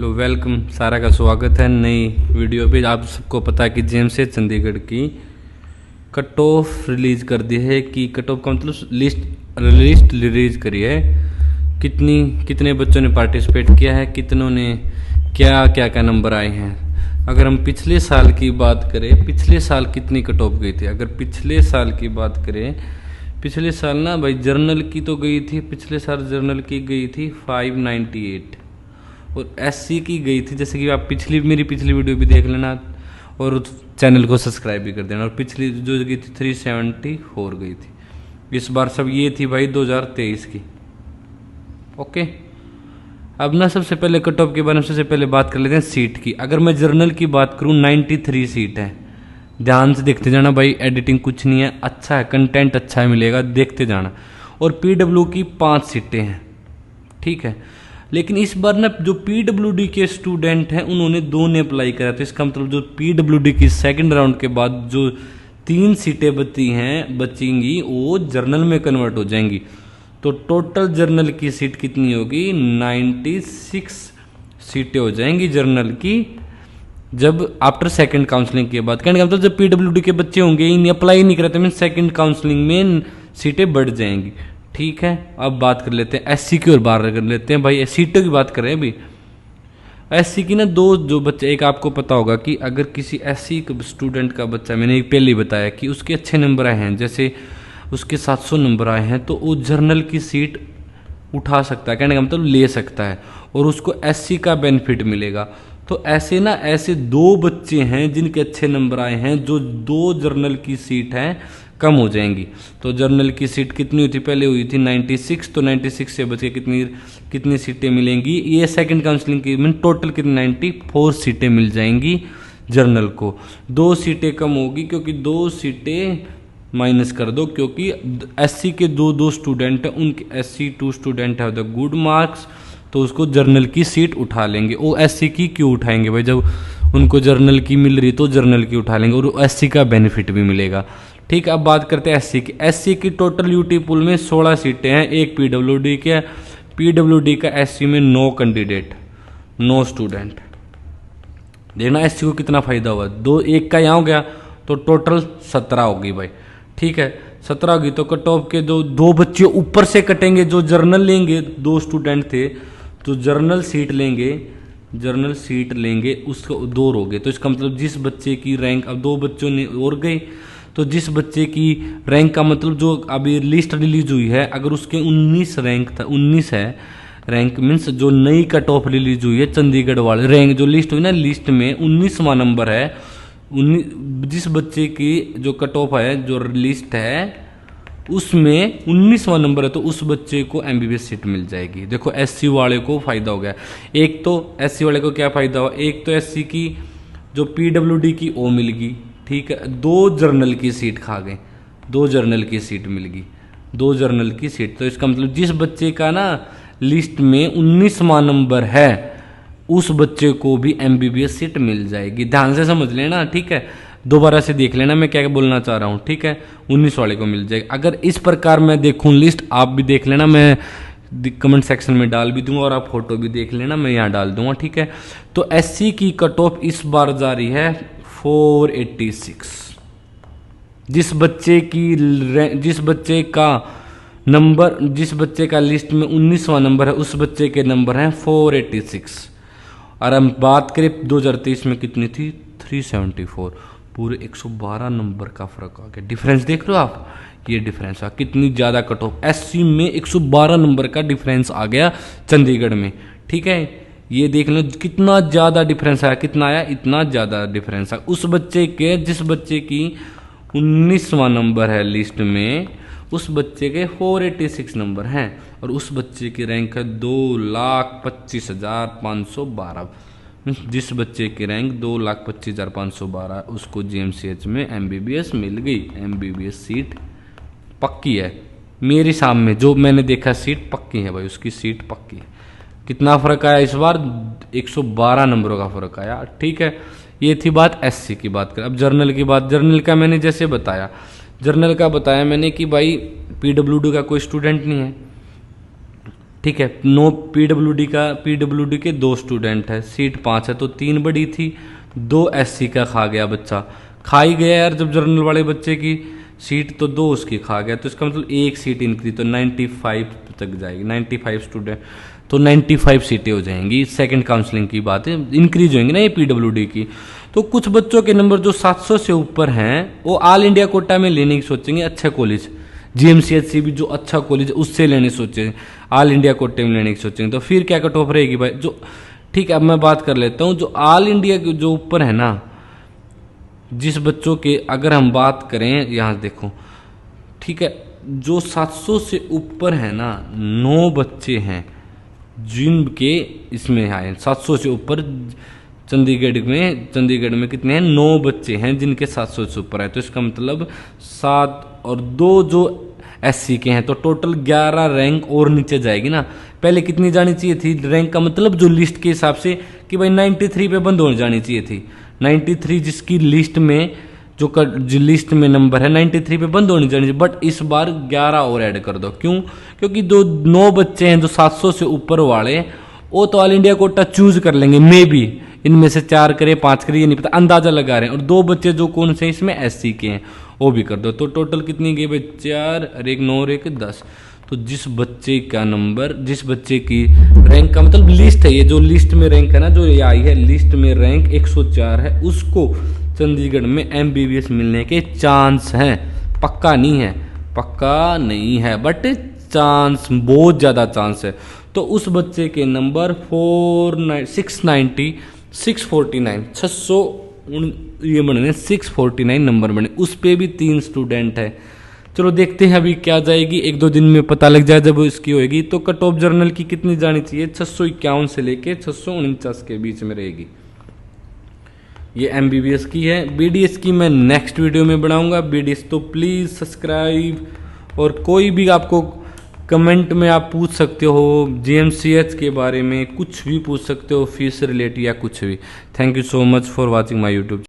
Hello welcome, सारा का स्वागत है नई वीडियो पे। आप सबको पता है कि जेम्स से चंडीगढ़ की कट ऑफ रिलीज कर दी है कि कट ऑफ का मतलब लिस्ट रिलीज करी है। कितने बच्चों ने पार्टिसिपेट किया है, कितनों ने क्या नंबर आए हैं। अगर हम पिछले साल की बात करें, पिछले साल कितनी कट ऑफ गई थी, अगर पिछले साल की बात करें, पिछले साल ना भाई जर्नल की तो गई थी, पिछले साल जर्नल की गई थी 598 और एससी की गई थी, जैसे कि आप मेरी पिछली वीडियो भी देख लेना और चैनल को सब्सक्राइब भी कर देना। और पिछली जो गई थी 374 गई थी। इस बार सब ये थी भाई 2023 की। ओके, अब ना सबसे पहले कट ऑफ के बारे में सबसे पहले बात कर लेते हैं सीट की। अगर मैं जर्नल की बात करूँ 93 सीट है। ध्यान से देखते जाना भाई, एडिटिंग कुछ नहीं है, अच्छा है, कंटेंट अच्छा मिलेगा, देखते जाना। और पीडब्ल्यू की 5 सीटें हैं, ठीक है। लेकिन इस बार ना जो पीडब्ल्यूडी के स्टूडेंट हैं उन्होंने 2 ने अप्लाई करा, तो इसका मतलब जो पीडब्ल्यूडी की सेकंड राउंड के बाद जो 3 सीटें बचेंगी वो जर्नल में कन्वर्ट हो जाएंगी। तो टोटल जर्नल की सीट कितनी होगी, 96 सीटें हो जाएंगी जर्नल की, जब आफ्टर सेकंड काउंसलिंग के बाद। कहने का मतलब जब पीडब्ल्यूडी के बच्चे होंगे, इन अप्लाई नहीं करते, मीन सेकंड काउंसलिंग में सीटें बढ़ जाएंगी, ठीक है। अब बात कर लेते हैं एससी की और बाहर कर लेते हैं भाई, सीटों की बात करें अभी। एससी की ना 2 जो बच्चे, एक आपको पता होगा कि अगर किसी एससी स्टूडेंट का बच्चा, मैंने पहले ही बताया कि उसके अच्छे नंबर आए हैं, जैसे उसके 700 नंबर आए हैं, तो वो जर्नल की सीट उठा सकता है, कहने का मतलब ले सकता है, और उसको एससी का बेनिफिट मिलेगा। तो ऐसे 2 बच्चे हैं जिनके अच्छे नंबर आए हैं, जो 2 जर्नल की सीट हैं कम हो जाएंगी। तो जर्नल की सीट कितनी हुई थी, पहले हुई थी 96, तो 96 से बच के कितनी सीटें मिलेंगी, ये सेकंड काउंसलिंग की मीन टोटल कितनी 94 सीटें मिल जाएंगी जर्नल को। 2 सीटें कम होगी क्योंकि 2 सीटें माइनस कर दो, क्योंकि एससी के 2 स्टूडेंट हैं, उनके एससी 2 स्टूडेंट है द गुड मार्क्स, तो उसको जर्नल की सीट उठा लेंगे। वो एससी की क्यों उठाएंगे भाई, जब उनको जर्नल की मिल रही तो जर्नल की उठा लेंगे और एससी का बेनिफिट भी मिलेगा, ठीक है। अब बात करते हैं एससी की। एससी की टोटल यूटी पुल में 16 सीटें हैं, एक पीडब्ल्यूडी के। पीडब्ल्यूडी का एससी में 9 कैंडिडेट, 9 स्टूडेंट। देखना एससी को कितना फायदा हुआ, 1 का यहाँ हो गया तो टोटल 17 होगी भाई, ठीक है। 17 होगी तो कट ऑफ के 2 बच्चे ऊपर से कटेंगे, जो जर्नल लेंगे, 2 स्टूडेंट थे तो जर्नल सीट लेंगे उसको 2 हो गए। तो इसका मतलब जिस बच्चे की रैंक, अब 2 बच्चों ने और गए, तो जिस बच्चे की रैंक का मतलब जो अभी लिस्ट रिलीज हुई है, अगर उसके 19 रैंक था, 19 है रैंक, मीन्स जो नई कट ऑफ रिलीज हुई है चंडीगढ़ वाले, रैंक जो लिस्ट हुई ना, लिस्ट में 19वां नंबर है। जिस बच्चे की जो कट ऑफ है, जो लिस्ट है उसमें 19वां नंबर है, तो उस बच्चे को एमबीबीएस सीट मिल जाएगी। देखो एससी वाले को फायदा हो गया। एक तो एससी वाले को क्या फायदा हुआ, एक तो एससी की जो पीडब्ल्यूडी की ओ मिल गई, ठीक है। 2 जर्नल की सीट खा गए, 2 जर्नल की सीट मिल गई, 2 जर्नल की सीट। तो इसका मतलब जिस बच्चे का ना लिस्ट में 19वां नंबर है, उस बच्चे को भी एमबीबीएस सीट मिल जाएगी। ध्यान से समझ लेना, ठीक है। दोबारा से देख लेना मैं क्या बोलना चाह रहा हूँ, ठीक है। 19 वाले को मिल जाएगी। अगर इस प्रकार मैं देखूँ लिस्ट, आप भी देख लेना, मैं कमेंट सेक्शन में डाल भी दूंगा और आप फोटो भी देख लेना, मैं यहाँ डाल दूंगा, ठीक है। तो एससी की कट ऑफ इस बार जारी है 486। जिस बच्चे का लिस्ट में 19वां नंबर है, उस बच्चे के नंबर हैं 486। और हम बात करें 2023 में कितनी थी, 374। पूरे 112 नंबर का फर्क आ गया। डिफरेंस देख रहे हो आप, ये डिफरेंस आ, कितनी ज़्यादा कट ऑफ। एससी में 112 नंबर का डिफरेंस आ गया चंडीगढ़ में, ठीक है। ये देख लो कितना ज़्यादा डिफरेंस आया, कितना आया, इतना ज़्यादा डिफरेंस आया। उस बच्चे के, जिस बच्चे की 19वां नंबर है लिस्ट में, उस बच्चे के 486 नंबर हैं, और उस बच्चे की रैंक है 2,25,512। जिस बच्चे की रैंक 2,25,512, उसको जेएमसीएच में एमबीबीएस मिल गई, एमबीबीएस सीट पक्की है। मेरे सामने जो मैंने देखा सीट पक्की है भाई, उसकी सीट पक्की है। कितना फर्क आया इस बार, 112 नंबरों का फर्क आया, ठीक है। ये थी बात एससी की बात कर। अब जर्नल की बात, जर्नल का मैंने जैसे बताया, जर्नल का बताया मैंने कि भाई पीडब्ल्यूडी का कोई स्टूडेंट नहीं है, ठीक है। नो पीडब्ल्यूडी के 2 स्टूडेंट है, सीट 5 है, तो 3 बड़ी थी, 2 एससी का खा गया बच्चा, खा ही गया यार जब जनरल वाले बच्चे की सीट तो 2 उसकी खा गया, तो इसका मतलब 1 सीट इंक्रीज, तो 95 तक जाएगी, 95 स्टूडेंट, तो 95 सीटें हो जाएंगी। सेकंड काउंसलिंग की बात है, इंक्रीज होंगी ना ये पीडब्ल्यूडी की। तो कुछ बच्चों के नंबर जो 700 से ऊपर हैं वो ऑल इंडिया कोटा में लेने की सोचेंगे, अच्छा कॉलेज जीएमसीएचसी भी जो अच्छा कॉलेज है उससे लेने सोचेंगे, ऑल इंडिया कोटे में लेने की सोचेंगे, तो फिर क्या कट ऑफ रहेगी भाई जो। ठीक है, अब मैं बात कर लेता हूँ जो ऑल इंडिया के जो ऊपर है ना, जिस बच्चों के अगर हम बात करें यहाँ देखो, ठीक है, जो 700 से ऊपर है ना 9 बच्चे हैं जिनके इसमें आए 700 से ऊपर। चंडीगढ़ में कितने हैं, 9 बच्चे हैं जिनके 700 से ऊपर है, तो इसका मतलब 7 और 2 जो एससी के हैं, तो टोटल 11 रैंक और नीचे जाएगी ना। पहले कितनी जानी चाहिए थी रैंक का मतलब जो लिस्ट के हिसाब से कि भाई 93 पे बंद हो जानी चाहिए थी, 93 जिसकी लिस्ट में जो लिस्ट में नंबर है 93 पे बंद होनी चाहिए, बट इस बार 11 और ऐड कर दो। क्यों? क्योंकि जो 9 बच्चे हैं जो 700 से ऊपर वाले वो तो ऑल इंडिया कोटा चूज कर लेंगे, मे बी इनमें से 4 करे 5 करे ये नहीं पता, अंदाजा लगा रहे हैं, और 2 बच्चे जो कौन से इसमें एससी के हैं वो भी कर दो, तो टोटल कितनी गई भाई 4 और 1 9 और 1 10। तो जिस बच्चे का नंबर, जिस बच्चे की रैंक का मतलब लिस्ट है, ये जो लिस्ट में रैंक है ना, जो ये आई है लिस्ट में रैंक 104 है, उसको चंडीगढ़ में एमबीबीएस मिलने के चांस हैं। पक्का नहीं है बट चांस, बहुत ज़्यादा चांस है। तो उस बच्चे के नंबर 649 ये बने 649 नंबर बने, उस पे भी 3 स्टूडेंट है। चलो देखते हैं अभी क्या जाएगी, 1-2 दिन में पता लग जाए जब इसकी होएगी। तो कट ऑफ जर्नल की कितनी जानी चाहिए, 651 से लेके 649 के बीच में रहेगी। ये एमबीबीएस की है। बीडीएस की मैं नेक्स्ट वीडियो में बनाऊंगा। बीडीएस तो प्लीज़ सब्सक्राइब, और कोई भी आपको कमेंट में आप पूछ सकते हो जीएमसीएच के बारे में, कुछ भी पूछ सकते हो, फीस रिलेटेड या कुछ भी। Thank you so much for watching my YouTube.